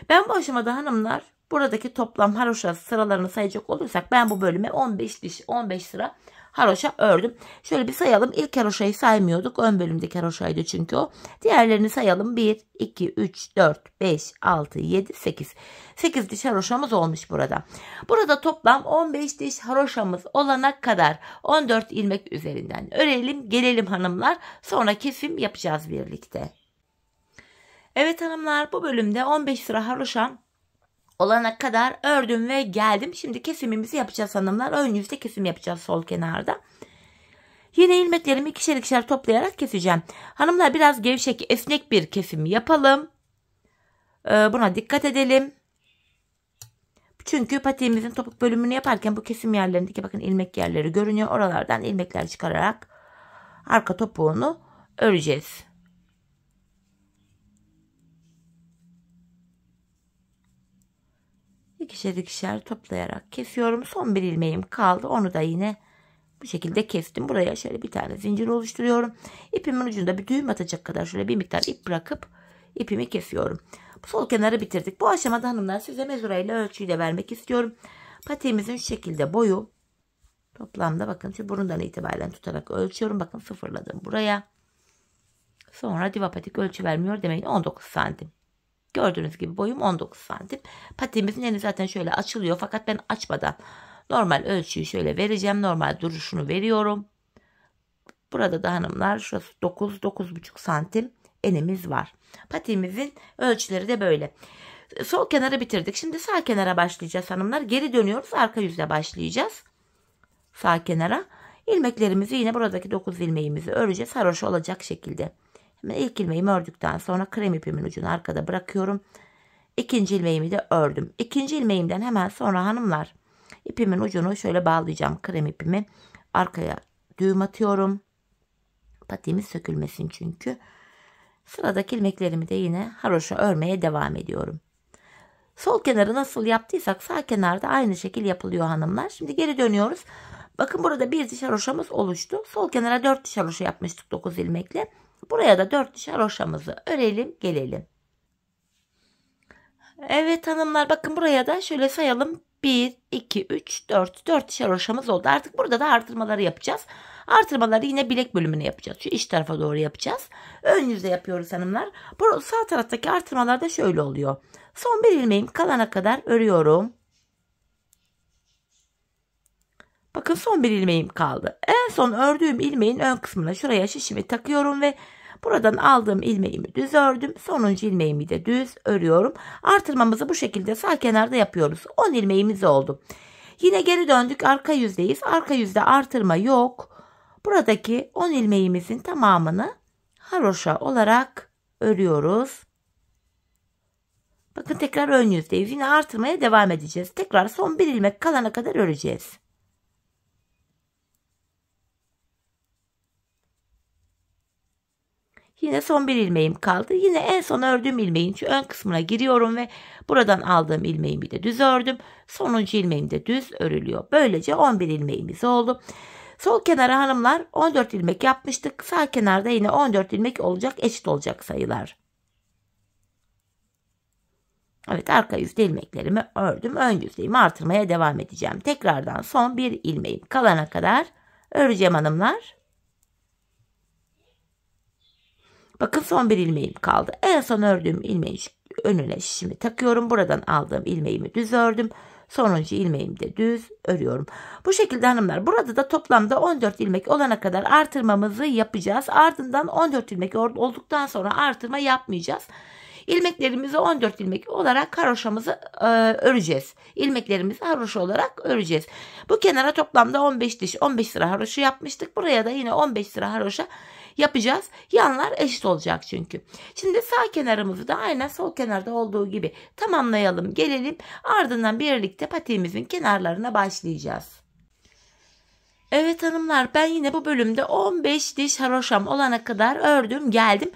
Ben bu aşamada hanımlar buradaki toplam haroşa sıralarını sayacak olursak ben bu bölüme 15 diş 15 sıra haroşa ördüm. Şöyle bir sayalım. İlk haroşayı saymıyorduk. Ön bölümdeki haroşaydı çünkü o. Diğerlerini sayalım. 1, 2, 3, 4, 5, 6, 7, 8. 8 diş haroşamız olmuş burada. Burada toplam 15 diş haroşamız olana kadar 14 ilmek üzerinden örelim. Gelelim hanımlar. Sonra kesim yapacağız birlikte. Evet hanımlar, bu bölümde 15 sıra haroşam olana kadar ördüm ve geldim. Şimdi kesimimizi yapacağız hanımlar. Ön yüzde kesim yapacağız sol kenarda. Yine ilmeklerimi ikişer ikişer toplayarak keseceğim. Hanımlar biraz gevşek, esnek bir kesim yapalım. Buna dikkat edelim. Çünkü patiğimizin topuk bölümünü yaparken bu kesim yerlerindeki bakın ilmek yerleri görünüyor. Oralardan ilmekler çıkararak arka topuğunu öreceğiz. İkişer ikişer toplayarak kesiyorum. Son bir ilmeğim kaldı. Onu da yine bu şekilde kestim. Buraya şöyle bir tane zincir oluşturuyorum. İpimin ucunda bir düğüm atacak kadar şöyle bir miktar ip bırakıp ipimi kesiyorum. Bu sol kenarı bitirdik. Bu aşamada hanımlar size mezurayla ölçüyü de vermek istiyorum. Patiğimizin şu şekilde boyu toplamda bakın şu burundan itibaren tutarak ölçüyorum. Bakın sıfırladım buraya. Sonra diva patik ölçü vermiyor demeyin, 19 santim. Gördüğünüz gibi boyum 19 santim. Patiğimizin eni zaten şöyle açılıyor. Fakat ben açmadan normal ölçüyü şöyle vereceğim. Normal duruşunu veriyorum. Burada da hanımlar şurası 9-9,5 santim enimiz var. Patiğimizin ölçüleri de böyle. Sol kenarı bitirdik. Şimdi sağ kenara başlayacağız hanımlar. Geri dönüyoruz. Arka yüzle başlayacağız. Sağ kenara. İlmeklerimizi yine buradaki 9 ilmeğimizi öreceğiz. Haroşa olacak şekilde. Hemen ilk ilmeğimi ördükten sonra krem ipimin ucunu arkada bırakıyorum. İkinci ilmeğimi de ördüm. İkinci ilmeğimden hemen sonra hanımlar ipimin ucunu şöyle bağlayacağım. Krem ipimi arkaya düğüm atıyorum. Patiğimiz sökülmesin çünkü. Sıradaki ilmeklerimi de yine haroşa örmeye devam ediyorum. Sol kenarı nasıl yaptıysak sağ kenarda aynı şekil yapılıyor hanımlar. Şimdi geri dönüyoruz. Bakın burada bir diş haroşamız oluştu. Sol kenara 4 diş haroşa yapmıştık 9 ilmekle. Buraya da 4 diş haroşamızı örelim gelelim. Evet hanımlar, bakın buraya da şöyle sayalım. 1, 2, 3, 4. 4 diş haroşamız oldu. Artık burada da artırmaları yapacağız. Artırmaları yine bilek bölümüne yapacağız. Şu iç tarafa doğru yapacağız. Ön yüzde yapıyoruz hanımlar. Bu sağ taraftaki artırmalar da şöyle oluyor. Son bir ilmeğim kalana kadar örüyorum. Bakın son bir ilmeğim kaldı. En son ördüğüm ilmeğin ön kısmına şuraya şişimi takıyorum ve buradan aldığım ilmeğimi düz ördüm. Sonuncu ilmeğimi de düz örüyorum. Artırmamızı bu şekilde sağ kenarda yapıyoruz. 10 ilmeğimiz oldu. Yine geri döndük, arka yüzdeyiz. Arka yüzde artırma yok. Buradaki 10 ilmeğimizin tamamını haroşa olarak örüyoruz. Bakın tekrar ön yüzdeyiz. Yine artırmaya devam edeceğiz. Tekrar son bir ilmek kalana kadar öreceğiz. Yine son bir ilmeğim kaldı. Yine en son ördüğüm ilmeğin şu ön kısmına giriyorum ve buradan aldığım ilmeğimi de düz ördüm. Sonuncu ilmeğim de düz örülüyor. Böylece 11 ilmeğimiz oldu. Sol kenara hanımlar 14 ilmek yapmıştık. Sağ kenarda yine 14 ilmek olacak. Eşit olacak sayılar. Evet, arka yüzde ilmeklerimi ördüm. Ön yüzdeyimi artırmaya devam edeceğim. Tekrardan son bir ilmeğim kalana kadar öreceğim hanımlar. Bakın son bir ilmeğim kaldı. En son ördüğüm ilmeğin önüne şişimi takıyorum. Buradan aldığım ilmeğimi düz ördüm. Sonuncu ilmeğimi de düz örüyorum. Bu şekilde hanımlar, burada da toplamda 14 ilmek olana kadar artırmamızı yapacağız. Ardından 14 ilmek olduktan sonra artırma yapmayacağız. İlmeklerimizi 14 ilmek olarak haroşamızı öreceğiz. İlmeklerimizi haroşa olarak öreceğiz. Bu kenara toplamda 15 diş 15 sıra haroşa yapmıştık. Buraya da yine 15 sıra haroşa yapacağız. Yanlar eşit olacak çünkü. Şimdi sağ kenarımızı da aynen sol kenarda olduğu gibi tamamlayalım gelelim. Ardından birlikte patiğimizin kenarlarına başlayacağız. Evet hanımlar, ben yine bu bölümde 15 diş haroşam olana kadar ördüm geldim.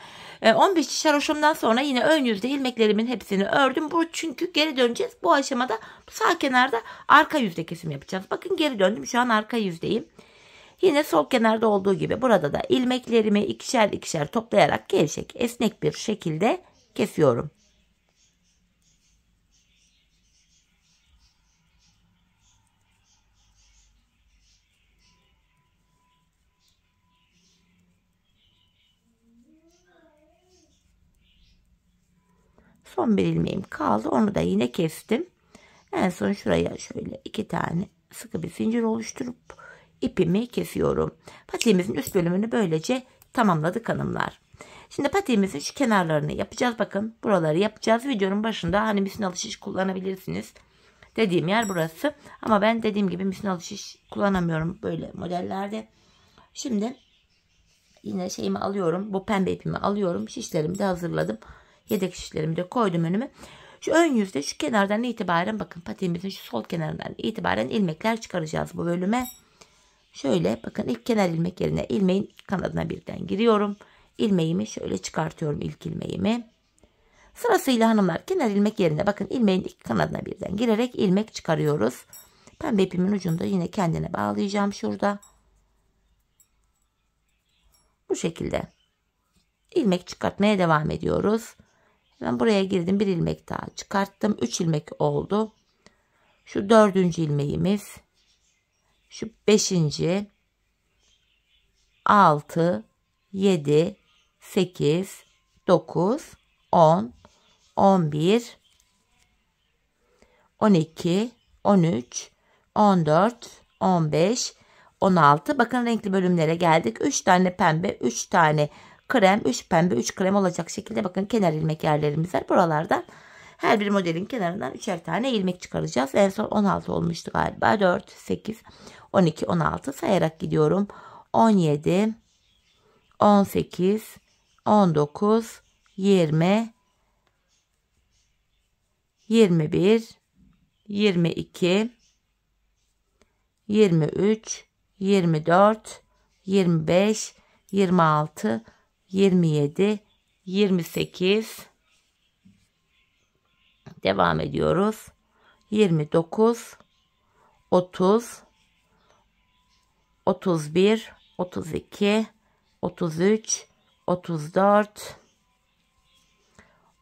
15 diş haroşamdan sonra yine ön yüzde ilmeklerimin hepsini ördüm. Bu çünkü geri döneceğiz. Bu aşamada sağ kenarda arka yüzde kesim yapacağız. Bakın geri döndüm, şu an arka yüzdeyim. Yine sol kenarda olduğu gibi burada da ilmeklerimi ikişer ikişer toplayarak gevşek, esnek bir şekilde kesiyorum. Son bir ilmeğim kaldı. Onu da yine kestim. En son şuraya şöyle 2 tane sıkı bir zincir oluşturup ipimi kesiyorum. Patiğimizin üst bölümünü böylece tamamladık hanımlar. Şimdi patiğimizin şu kenarlarını yapacağız. Bakın buraları yapacağız. Videonun başında hani misin alışış kullanabilirsiniz dediğim yer burası. Ama ben dediğim gibi misin alışış kullanamıyorum böyle modellerde. Şimdi yine şeyimi alıyorum. Bu pembe ipimi alıyorum. Şişlerimi de hazırladım. Yedek şişlerimi de koydum önüme. Şu ön yüzde şu kenardan itibaren bakın patiğimizin şu sol kenarından itibaren ilmekler çıkaracağız bu bölüme. Şöyle bakın ilk kenar ilmek yerine ilmeğin iki kanadına birden giriyorum. İlmeğimi şöyle çıkartıyorum ilk ilmeğimi. Sırasıyla hanımlar kenar ilmek yerine bakın ilmeğin iki kanadına birden girerek ilmek çıkarıyoruz. Pembe ipimin ucunda yine kendine bağlayacağım şurada. Bu şekilde ilmek çıkartmaya devam ediyoruz. Ben buraya girdim, bir ilmek daha çıkarttım. 3 ilmek oldu. Şu 4. ilmeğimiz, şu 5. 6 7 8 9 10 11 12 13 14 15 16. Bakın renkli bölümlere geldik. 3 tane pembe, 3 tane krem, 3 pembe, 3 krem olacak şekilde bakın kenar ilmek yerlerimiz var. Buralardan her bir modelin kenarından 3'er tane ilmek çıkaracağız. En son 16 olmuştu galiba. 4, 8, 12, 16 sayarak gidiyorum. 17, 18, 19, 20, 21, 22, 23, 24, 25, 26, 27, 28, devam ediyoruz. 29, 30, 31, 32, 33, 34,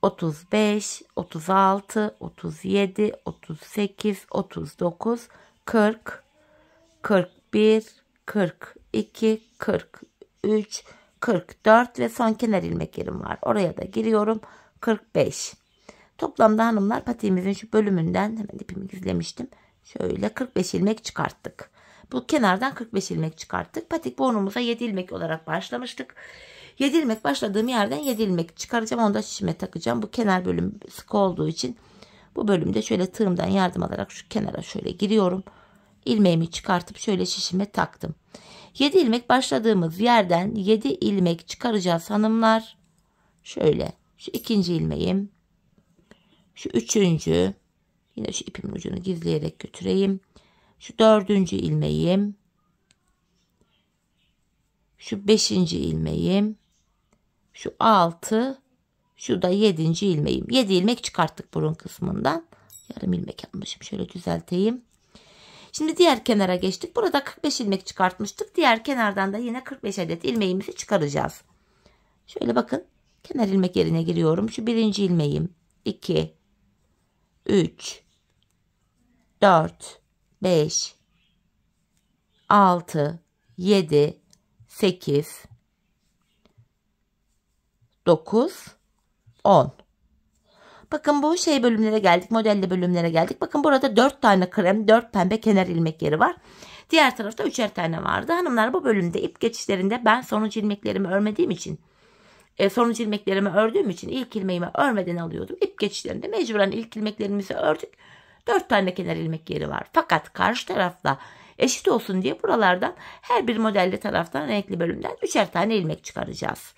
35, 36, 37, 38, 39, 40, 41, 42, 43, 44 ve son kenar ilmek yerim var. Oraya da giriyorum. 45. Toplamda hanımlar patiğimizin şu bölümünden hemen ipimi gizlemiştim. Şöyle 45 ilmek çıkarttık. Bu kenardan 45 ilmek çıkarttık. Patik burnumuza 7 ilmek olarak başlamıştık. 7 ilmek başladığım yerden 7 ilmek çıkaracağım. Onu da şişime takacağım. Bu kenar bölüm sıkı olduğu için bu bölümde şöyle tığımdan yardım alarak şu kenara şöyle giriyorum. İlmeğimi çıkartıp şöyle şişime taktım. 7 ilmek başladığımız yerden 7 ilmek çıkaracağız hanımlar. Şöyle şu ikinci ilmeğim, şu üçüncü, yine şu ipimin ucunu gizleyerek götüreyim. Şu 4. ilmeğim, şu 5. ilmeğim, şu 6, şu da 7. ilmeğim. 7 ilmek çıkarttık burun kısmından. Yarım ilmek almışım. Şöyle düzelteyim. Şimdi diğer kenara geçtik. Burada 45 ilmek çıkartmıştık. Diğer kenardan da yine 45 adet ilmeğimizi çıkaracağız. Şöyle bakın. Kenar ilmek yerine giriyorum. Şu 1. ilmeğim. 2, 3, 4, 5, 6, 7, 8, 9, 10. Bakın bu şey bölümlere geldik. Modelde bölümlere geldik. Bakın burada 4 tane krem, 4 pembe kenar ilmek yeri var. Diğer tarafta 3'er tane vardı. Hanımlar bu bölümde ip geçişlerinde ben sonuç ilmeklerimi örmediğim için sonuç ilmeklerimi ördüğüm için ilk ilmeğimi örmeden alıyordum. İp geçişlerinde mecburen ilk ilmeklerimizi ördük. 4 tane kenar ilmek yeri var. Fakat karşı tarafta eşit olsun diye buralardan her bir modelde taraftan renkli bölümden 3'er tane ilmek çıkaracağız.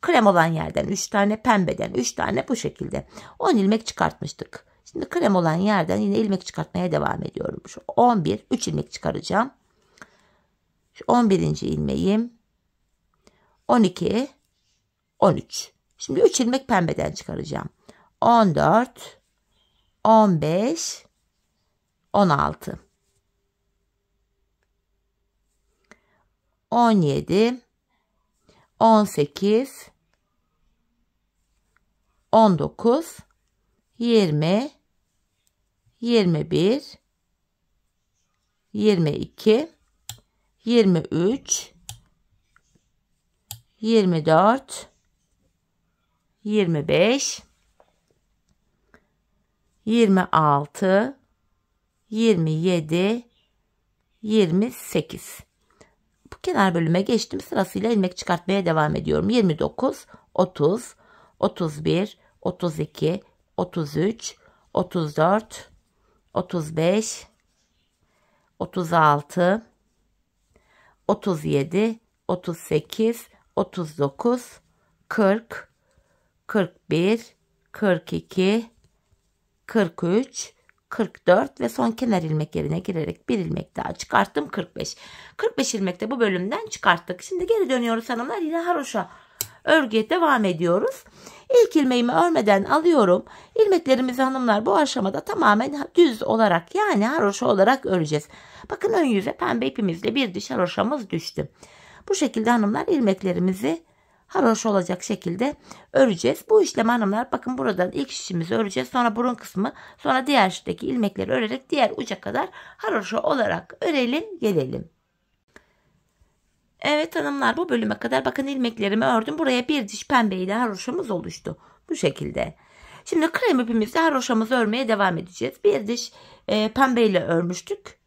Krem olan yerden 3 tane, pembeden 3 tane, bu şekilde 10 ilmek çıkartmıştık. Şimdi krem olan yerden yine ilmek çıkartmaya devam ediyorum. Şu 11, 3 ilmek çıkaracağım. Şu 11. ilmeğim, 12, 13. Şimdi 3 ilmek pembeden çıkaracağım. 14, 15, 16. 17, 18, 19, 20, 21, 22, 23, 24, 25, 26, 27, 28. Bu kenar bölüme geçtim. Sırasıyla ilmek çıkartmaya devam ediyorum. 29, 30, 31, 32, 33, 34, 35, 36, 37, 38, 39, 40, 41, 42, 43, 44 ve son kenar ilmek yerine girerek bir ilmek daha çıkarttım. 45. 45 ilmekte bu bölümden çıkarttık. Şimdi geri dönüyoruz hanımlar. Yine haroşa örgüye devam ediyoruz. İlk ilmeğimi örmeden alıyorum. İlmeklerimizi hanımlar bu aşamada tamamen düz olarak yani haroşa olarak öreceğiz. Bakın ön yüze pembe ipimizle bir diş haroşamız düştü. Bu şekilde hanımlar ilmeklerimizi haroşa olacak şekilde öreceğiz. Bu işlemi hanımlar bakın buradan ilk şişimizi öreceğiz. Sonra burun kısmı, sonra diğer şişteki ilmekleri örerek diğer uca kadar haroşa olarak örelim gelelim. Evet hanımlar bu bölüme kadar bakın ilmeklerimi ördüm. Buraya bir diş pembe ile haroşamız oluştu. Bu şekilde. Şimdi krem ipimizle haroşamızı örmeye devam edeceğiz. Bir diş pembe ile örmüştük.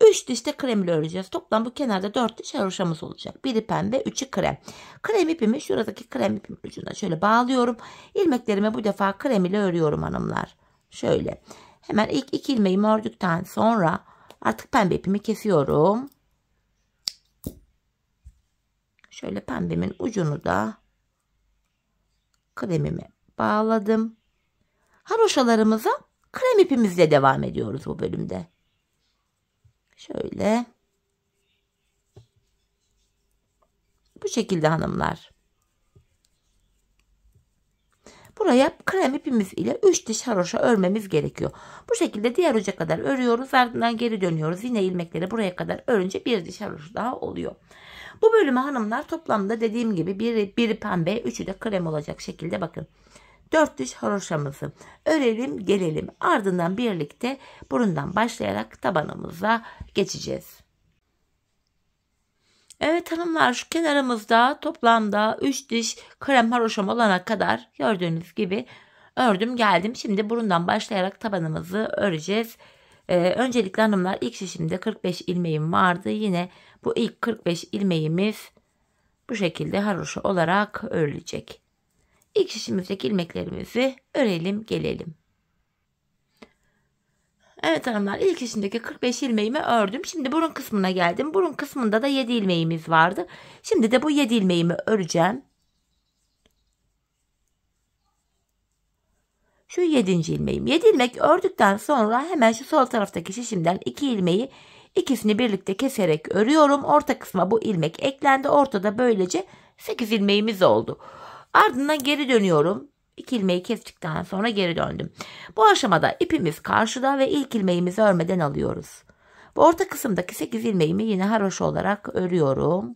3 diş de krem ile öreceğiz. Toplam bu kenarda 4 diş haroşamız olacak. Biri pembe, 3'ü krem. Krem ipimi şuradaki krem ipim ucuna şöyle bağlıyorum. İlmeklerimi bu defa krem ile örüyorum hanımlar. Şöyle. Hemen ilk 2 ilmeğimi ördükten sonra artık pembe ipimi kesiyorum. Şöyle pembemin ucunu da kremime bağladım. Haroşalarımıza krem ipimizle devam ediyoruz bu bölümde. Şöyle. Bu şekilde hanımlar. Buraya krem ipimiz ile 3 diş haroşa örmemiz gerekiyor. Bu şekilde diğer uca kadar örüyoruz. Ardından geri dönüyoruz. Yine ilmekleri buraya kadar örünce bir diş haroşa daha oluyor. Bu bölümü hanımlar toplamda dediğim gibi biri pembe, 3'ü de krem olacak şekilde bakın. 4 diş haroşamızı örelim gelelim. Ardından birlikte burundan başlayarak tabanımıza geçeceğiz. Evet hanımlar şu kenarımızda toplamda 3 diş krem haroşam olana kadar gördüğünüz gibi ördüm geldim. Şimdi burundan başlayarak tabanımızı öreceğiz. Öncelikle hanımlar ilk şişimde 45 ilmeğim vardı. Yine bu ilk 45 ilmeğimiz bu şekilde haroşa olarak örülecek. İlk şişimizdeki ilmeklerimizi örelim gelelim. Evet hanımlar ilk şişimdeki 45 ilmeğimi ördüm. Şimdi burun kısmına geldim. Burun kısmında da 7 ilmeğimiz vardı. Şimdi de bu 7 ilmeğimi öreceğim. Şu 7. ilmeğim. 7 ilmek ördükten sonra hemen şu sol taraftaki şişimden 2 ilmeği ikisini birlikte keserek örüyorum. Orta kısma bu ilmek eklendi. Ortada böylece 8 ilmeğimiz oldu. Ardından geri dönüyorum. 2 ilmeği kestikten sonra geri döndüm. Bu aşamada ipimiz karşıda ve ilk ilmeğimizi örmeden alıyoruz. Bu orta kısımdaki 8 ilmeğimi yine haroşa olarak örüyorum.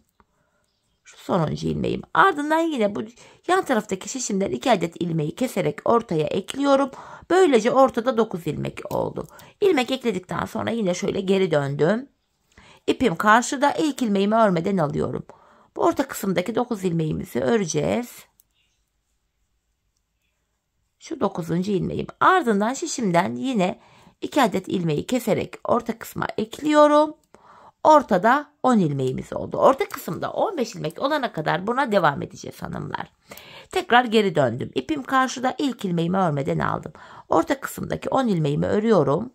Şu sonuncu ilmeğim. Ardından yine bu yan taraftaki şişimden 2 adet ilmeği keserek ortaya ekliyorum. Böylece ortada 9 ilmek oldu. İlmek ekledikten sonra yine şöyle geri döndüm. İpim karşıda, ilk ilmeğimi örmeden alıyorum. Bu orta kısımdaki 9 ilmeğimizi öreceğiz. Şu 9. ilmeğim. Ardından şişimden yine 2 adet ilmeği keserek orta kısma ekliyorum. Ortada 10 ilmeğimiz oldu. Orta kısımda 15 ilmek olana kadar buna devam edeceğiz hanımlar. Tekrar geri döndüm. İpim karşıda, ilk ilmeğimi örmeden aldım. Orta kısımdaki 10 ilmeğimi örüyorum.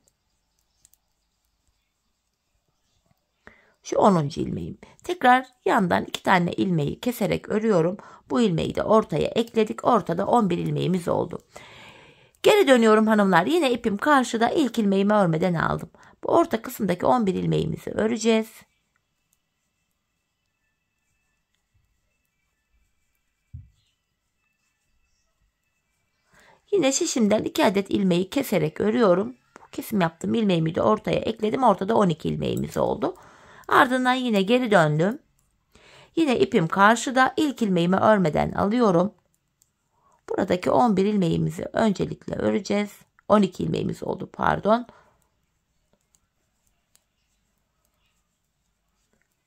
Şu 10. ilmeğim. Tekrar yandan 2 tane ilmeği keserek örüyorum. Bu ilmeği de ortaya ekledik. Ortada 11 ilmeğimiz oldu. Geri dönüyorum hanımlar. Yine ipim karşıda, ilk ilmeğimi örmeden aldım. Bu orta kısımdaki 11 ilmeğimizi öreceğiz. Yine şişimden 2 adet ilmeği keserek örüyorum. Bu kesim yaptığım ilmeğimi de ortaya ekledim. Ortada 12 ilmeğimiz oldu. Ardından yine geri döndüm. Yine ipim karşıda, ilk ilmeğimi örmeden alıyorum. Buradaki 11 ilmeğimizi öncelikle öreceğiz. 12 ilmeğimiz oldu, pardon.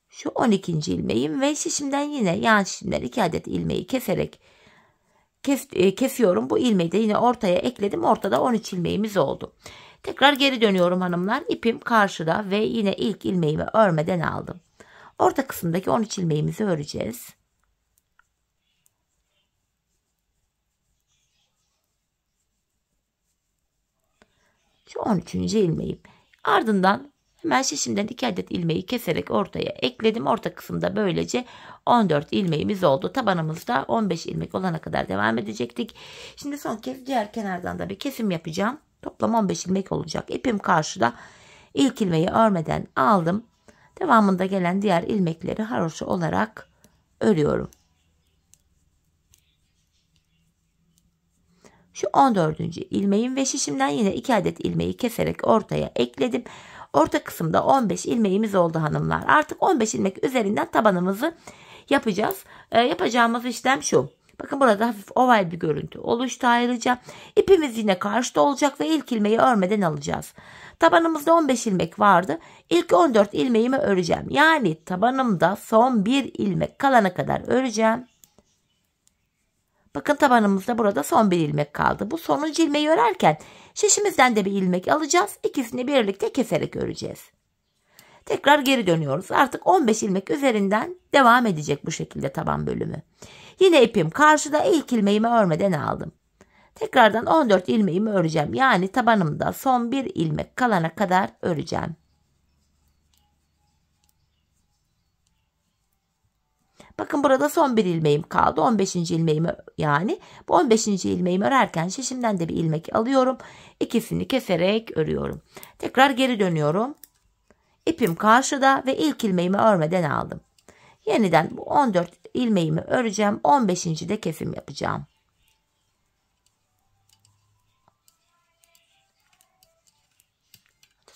Şu 12. ilmeğim ve şişimden yine yan şişimden 2 adet ilmeği keserek kesiyorum. Bu ilmeği de yine ortaya ekledim. Ortada 13 ilmeğimiz oldu. Tekrar geri dönüyorum hanımlar. İpim karşıda ve yine ilk ilmeğimi örmeden aldım. Orta kısımdaki 13 ilmeğimizi öreceğiz. Şu 13. ilmeğim. Ardından hemen şişimden 2 adet ilmeği keserek ortaya ekledim. Orta kısımda böylece 14 ilmeğimiz oldu. Tabanımızda 15 ilmek olana kadar devam edecektik. Şimdi son kez diğer kenardan da bir kesim yapacağım. Toplam 15 ilmek olacak. İpim karşıda. İlk ilmeği örmeden aldım. Devamında gelen diğer ilmekleri haroşa olarak örüyorum. Şu 14. ilmeğim ve şişimden yine 2 adet ilmeği keserek ortaya ekledim. Orta kısımda 15 ilmeğimiz oldu hanımlar. Artık 15 ilmek üzerinden tabanımızı yapacağız. Yapacağımız işlem şu. Bakın burada hafif oval bir görüntü oluştu ayrıca. İpimiz yine karşıda olacak ve ilk ilmeği örmeden alacağız. Tabanımızda 15 ilmek vardı. İlk 14 ilmeğimi öreceğim. Yani tabanımda son bir ilmek kalana kadar öreceğim. Bakın tabanımızda burada son bir ilmek kaldı. Bu sonuncu ilmeği örerken şişimizden de bir ilmek alacağız. İkisini birlikte keserek öreceğiz. Tekrar geri dönüyoruz. Artık 15 ilmek üzerinden devam edecek bu şekilde taban bölümü. Yine ipim karşıda, ilk ilmeğimi örmeden aldım. Tekrardan 14 ilmeğimi öreceğim. Yani tabanımda son bir ilmek kalana kadar öreceğim. Bakın burada son bir ilmeğim kaldı. 15. ilmeğimi yani bu 15. ilmeğimi örerken şişimden de bir ilmek alıyorum. İkisini keserek örüyorum. Tekrar geri dönüyorum. İpim karşıda ve ilk ilmeğimi örmeden aldım. Yeniden bu 14 ilmeğimi öreceğim. 15. de kesim yapacağım.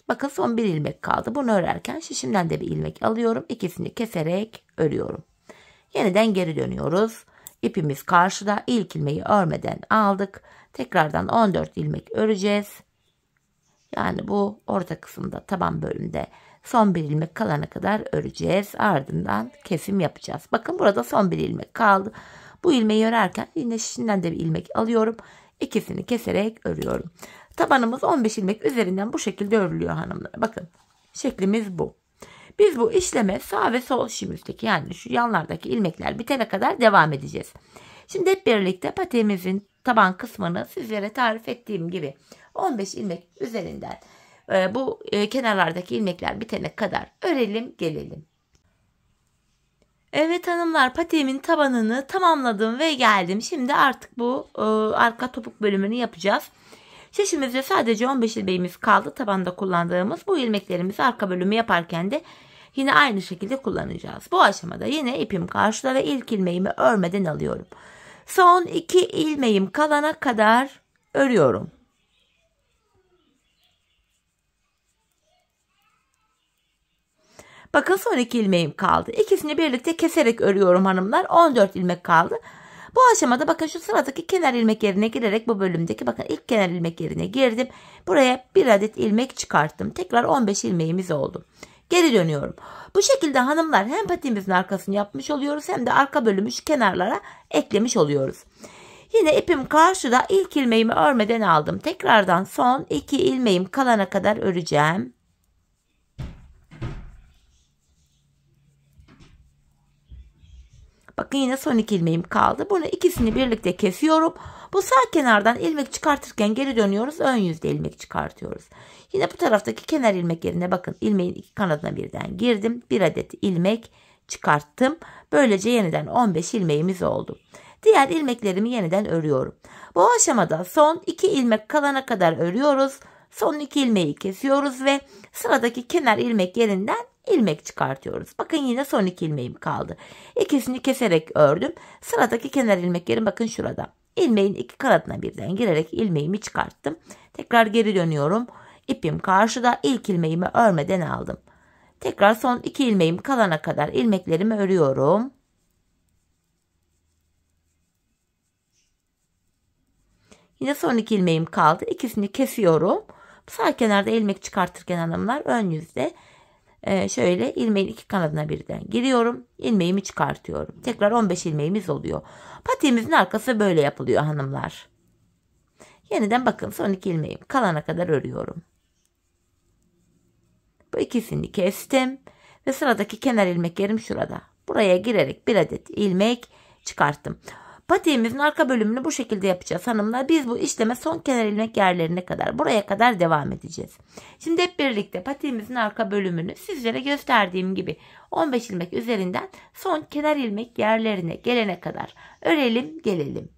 Bakın son bir ilmek kaldı. Bunu örerken şişimden de bir ilmek alıyorum. İkisini keserek örüyorum. Yeniden geri dönüyoruz. İpimiz karşıda, ilk ilmeği örmeden aldık. Tekrardan 14 ilmek öreceğiz. Yani bu orta kısımda taban bölümünde son bir ilmek kalana kadar öreceğiz. Ardından kesim yapacağız. Bakın burada son bir ilmek kaldı. Bu ilmeği örerken yine şişinden de bir ilmek alıyorum. İkisini keserek örüyorum. Tabanımız 15 ilmek üzerinden bu şekilde örülüyor hanımlar. Bakın şeklimiz bu. Biz bu işleme sağ ve sol şişimizdeki yani şu yanlardaki ilmekler bitene kadar devam edeceğiz. Şimdi hep birlikte patiğimizin taban kısmını sizlere tarif ettiğim gibi 15 ilmek üzerinden bu kenarlardaki ilmekler bitene kadar örelim gelelim. Evet hanımlar, patiğimin tabanını tamamladım ve geldim. Şimdi artık bu arka topuk bölümünü yapacağız. Şişimizde sadece 15 ilmeğimiz kaldı tabanda kullandığımız. Bu ilmeklerimizi arka bölümü yaparken de yine aynı şekilde kullanacağız. Bu aşamada yine ipim karşıda ve ilk ilmeğimi örmeden alıyorum. Son 2 ilmeğim kalana kadar örüyorum. Bakın son 2 ilmeğim kaldı. İkisini birlikte keserek örüyorum hanımlar. 14 ilmek kaldı. Bu aşamada bakın şu sıradaki kenar ilmek yerine girerek bu bölümdeki bakın ilk kenar ilmek yerine girdim. Buraya bir adet ilmek çıkarttım. Tekrar 15 ilmeğimiz oldu. Geri dönüyorum. Bu şekilde hanımlar hem patiğimizin arkasını yapmış oluyoruz hem de arka bölümü şu kenarlara eklemiş oluyoruz. Yine ipim karşıda, ilk ilmeğimi örmeden aldım. Tekrardan son 2 ilmeğim kalana kadar öreceğim. Bakın yine son 2 ilmeğim kaldı. Bunu ikisini birlikte kesiyorum. Bu sağ kenardan ilmek çıkartırken geri dönüyoruz. Ön yüzde ilmek çıkartıyoruz. Yine bu taraftaki kenar ilmek yerine bakın ilmeğin iki kanadına birden girdim. Bir adet ilmek çıkarttım. Böylece yeniden 15 ilmeğimiz oldu. Diğer ilmeklerimi yeniden örüyorum. Bu aşamada son 2 ilmek kalana kadar örüyoruz. Son 2 ilmeği kesiyoruz ve sıradaki kenar ilmek yerinden ilmek çıkartıyoruz. Bakın yine son 2 ilmeğim kaldı. İkisini keserek ördüm. Sıradaki kenar ilmek yerim bakın şurada. İlmeğin iki kanadına birden girerek ilmeğimi çıkarttım. Tekrar geri dönüyorum. İpim karşıda, ilk ilmeğimi örmeden aldım. Tekrar son 2 ilmeğim kalana kadar ilmeklerimi örüyorum. Yine son 2 ilmeğim kaldı. İkisini kesiyorum. Sağ kenarda ilmek çıkartırken hanımlar ön yüzde şöyle ilmeğin 2 kanadına birden giriyorum. İlmeğimi çıkartıyorum. Tekrar 15 ilmeğimiz oluyor. Patiğimizin arkası böyle yapılıyor hanımlar. Yeniden bakın son 2 ilmeğim kalana kadar örüyorum. Bu ikisini kestim. Ve sıradaki kenar ilmek yerim şurada. Buraya girerek bir adet ilmek çıkarttım. Patiğimizin arka bölümünü bu şekilde yapacağız hanımlar. Biz bu işleme son kenar ilmek yerlerine kadar buraya kadar devam edeceğiz. Şimdi hep birlikte patiğimizin arka bölümünü sizlere gösterdiğim gibi 15 ilmek üzerinden son kenar ilmek yerlerine gelene kadar örelim gelelim.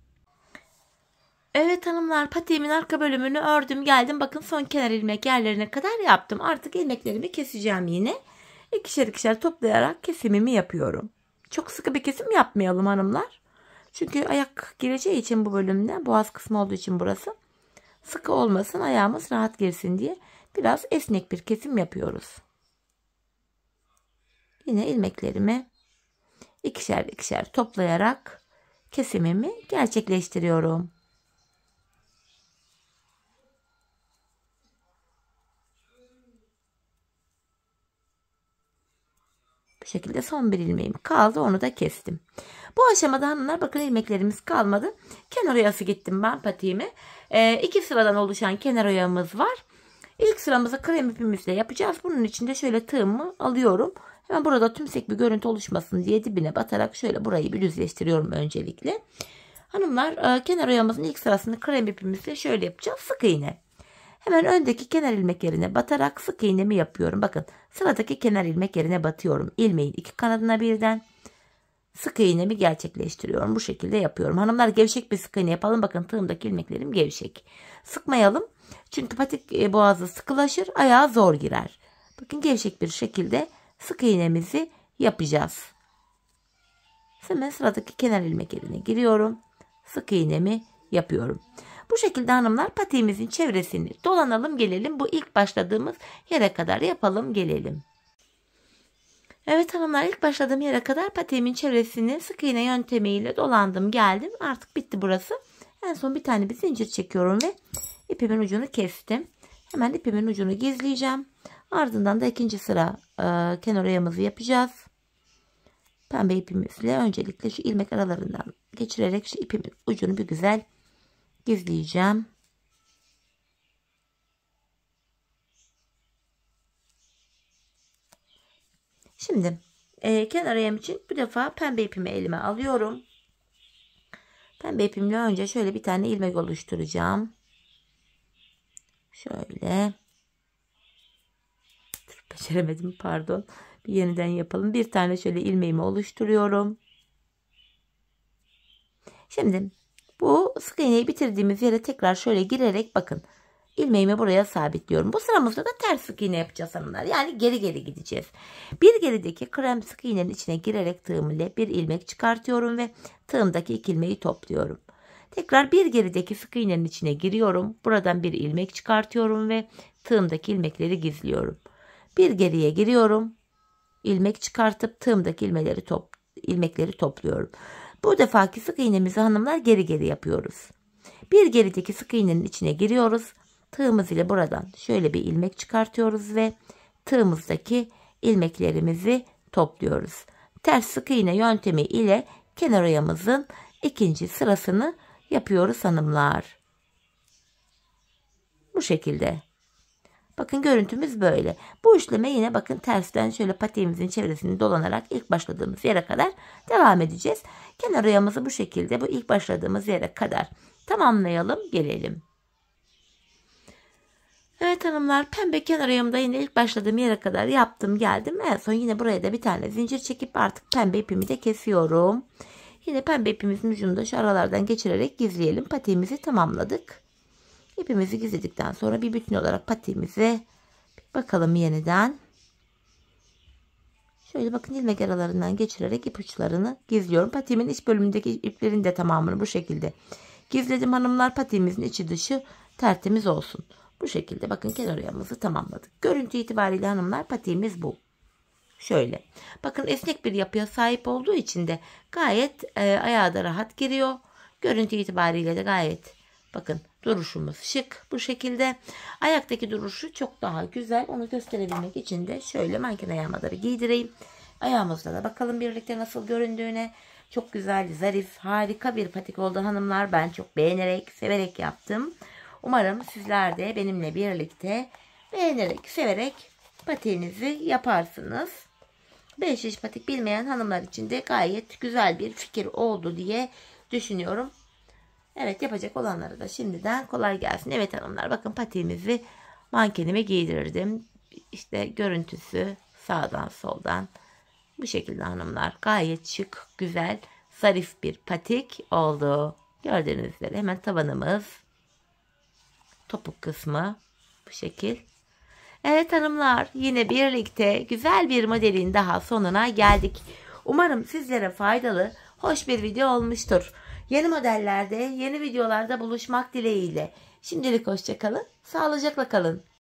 Evet hanımlar, patiğimin arka bölümünü ördüm geldim. Bakın son kenar ilmek yerlerine kadar yaptım. Artık ilmeklerimi keseceğim yine. İkişer ikişer toplayarak kesimimi yapıyorum. Çok sıkı bir kesim yapmayalım hanımlar. Çünkü ayak gireceği için bu bölümde, boğaz kısmı olduğu için burası sıkı olmasın, ayağımız rahat girsin diye biraz esnek bir kesim yapıyoruz. Yine ilmeklerimi ikişer ikişer toplayarak kesimimi gerçekleştiriyorum. Bu şekilde son bir ilmeğim kaldı, onu da kestim. Bu aşamada hanımlar bakın ilmeklerimiz kalmadı. Kenar oyası gittim ben patiğime. 2 sıradan oluşan kenar oyamız var. İlk sıramızı krem ipimizle yapacağız. Bunun için de şöyle tığımı alıyorum. Hemen burada tümsek bir görüntü oluşmasın diye dibine batarak şöyle burayı bir düzleştiriyorum öncelikle. Hanımlar kenar oyamızın ilk sırasını krem ipimizle şöyle yapacağız. Sık iğne. Hemen öndeki kenar ilmek yerine batarak sık iğnemi yapıyorum. Bakın sıradaki kenar ilmek yerine batıyorum. İlmeğin 2 kanadına birden sık iğnemi gerçekleştiriyorum. Bu şekilde yapıyorum. Hanımlar gevşek bir sık iğne yapalım. Bakın tığımdaki ilmeklerim gevşek. Sıkmayalım. Çünkü patik boğazı sıkılaşır. Ayağa zor girer. Bakın gevşek bir şekilde sık iğnemizi yapacağız. Hemen sıradaki kenar ilmek yerine giriyorum. Sık iğnemi yapıyorum. Bu şekilde hanımlar patiğimizin çevresini dolanalım gelelim. Bu ilk başladığımız yere kadar yapalım gelelim. Evet hanımlar, ilk başladığım yere kadar patiğimin çevresini sık iğne yöntemiyle dolandım geldim. Artık bitti burası. En son bir tane bir zincir çekiyorum ve ipimin ucunu kestim. Hemen ipimin ucunu gizleyeceğim. Ardından da ikinci sıra kenar oyamızı yapacağız. Pembe ipimizle öncelikle şu ilmek aralarından geçirerek şu ipimin ucunu bir güzel gizleyeceğim. Şimdi kenar oyam için bu defa pembe ipimi elime alıyorum. Pembe ipimle önce şöyle bir tane ilmek oluşturacağım. Şöyle. Beceremedim, pardon. Bir yeniden yapalım. Bir tane şöyle ilmeğimi oluşturuyorum. Şimdi bu sık iğneyi bitirdiğimiz yere tekrar şöyle girerek bakın ilmeğimi buraya sabitliyorum. Bu sıramızda da ters sık iğne yapacağız hanımlar. Yani geri geri gideceğiz. Bir gerideki krem sık iğnenin içine girerek tığım ile bir ilmek çıkartıyorum ve tığımdaki 2 ilmeği topluyorum. Tekrar bir gerideki sık iğnenin içine giriyorum. Buradan bir ilmek çıkartıyorum ve tığımdaki ilmekleri gizliyorum. Bir geriye giriyorum. İlmek çıkartıp tığımdaki ilmekleri topluyorum. Bu defaki sık iğnemizi hanımlar geri geri yapıyoruz. Bir gerideki sık iğnenin içine giriyoruz. Tığımız ile buradan şöyle bir ilmek çıkartıyoruz ve tığımızdaki ilmeklerimizi topluyoruz. Ters sık iğne yöntemi ile kenar oyamızın ikinci sırasını yapıyoruz hanımlar. Bu şekilde. Bakın görüntümüz böyle. Bu işleme yine bakın tersten şöyle patiğimizin çevresini dolanarak ilk başladığımız yere kadar devam edeceğiz. Kenar oyamızı bu şekilde bu ilk başladığımız yere kadar tamamlayalım gelelim. Evet hanımlar, pembe kenar oyamda yine ilk başladığım yere kadar yaptım geldim. En son yine buraya da bir tane zincir çekip artık pembe ipimi de kesiyorum. Yine pembe ipimizin ucunu da şu aralardan geçirerek gizleyelim. Patiğimizi tamamladık. İpimizi gizledikten sonra bir bütün olarak patiğimize bakalım yeniden. Şöyle bakın ilmek aralarından geçirerek ipuçlarını gizliyorum. Patiğimin iç bölümündeki iplerin de tamamını bu şekilde gizledim hanımlar. Patiğimizin içi dışı tertemiz olsun. Bu şekilde bakın kenar oyamızı tamamladık. Görüntü itibariyle hanımlar patiğimiz bu. Şöyle. Bakın esnek bir yapıya sahip olduğu için de gayet ayağa da rahat giriyor. Görüntü itibariyle de gayet Bakın duruşumuz şık bu şekilde. Ayaktaki duruşu çok daha güzel. Onu gösterebilmek için de şöyle manken ayağıma da bir giydireyim. Ayağımızda da bakalım birlikte nasıl göründüğüne. Çok güzel, zarif, harika bir patik oldu hanımlar. Ben çok beğenerek, severek yaptım. Umarım sizler de benimle birlikte beğenerek, severek patiğinizi yaparsınız. 5 şiş patik bilmeyen hanımlar için de gayet güzel bir fikir oldu diye düşünüyorum. Evet, yapacak olanlara da şimdiden kolay gelsin. Evet hanımlar, bakın patiğimizi mankenime giydirdim. İşte görüntüsü sağdan soldan bu şekilde hanımlar. Gayet şık, güzel, zarif bir patik oldu. Gördüğünüz üzere hemen tabanımız, topuk kısmı bu şekil. Evet hanımlar, yine birlikte güzel bir modelin daha sonuna geldik. Umarım sizlere faydalı, hoş bir video olmuştur. Yeni modellerde, yeni videolarda buluşmak dileğiyle. Şimdilik hoşça kalın, sağlıcakla kalın.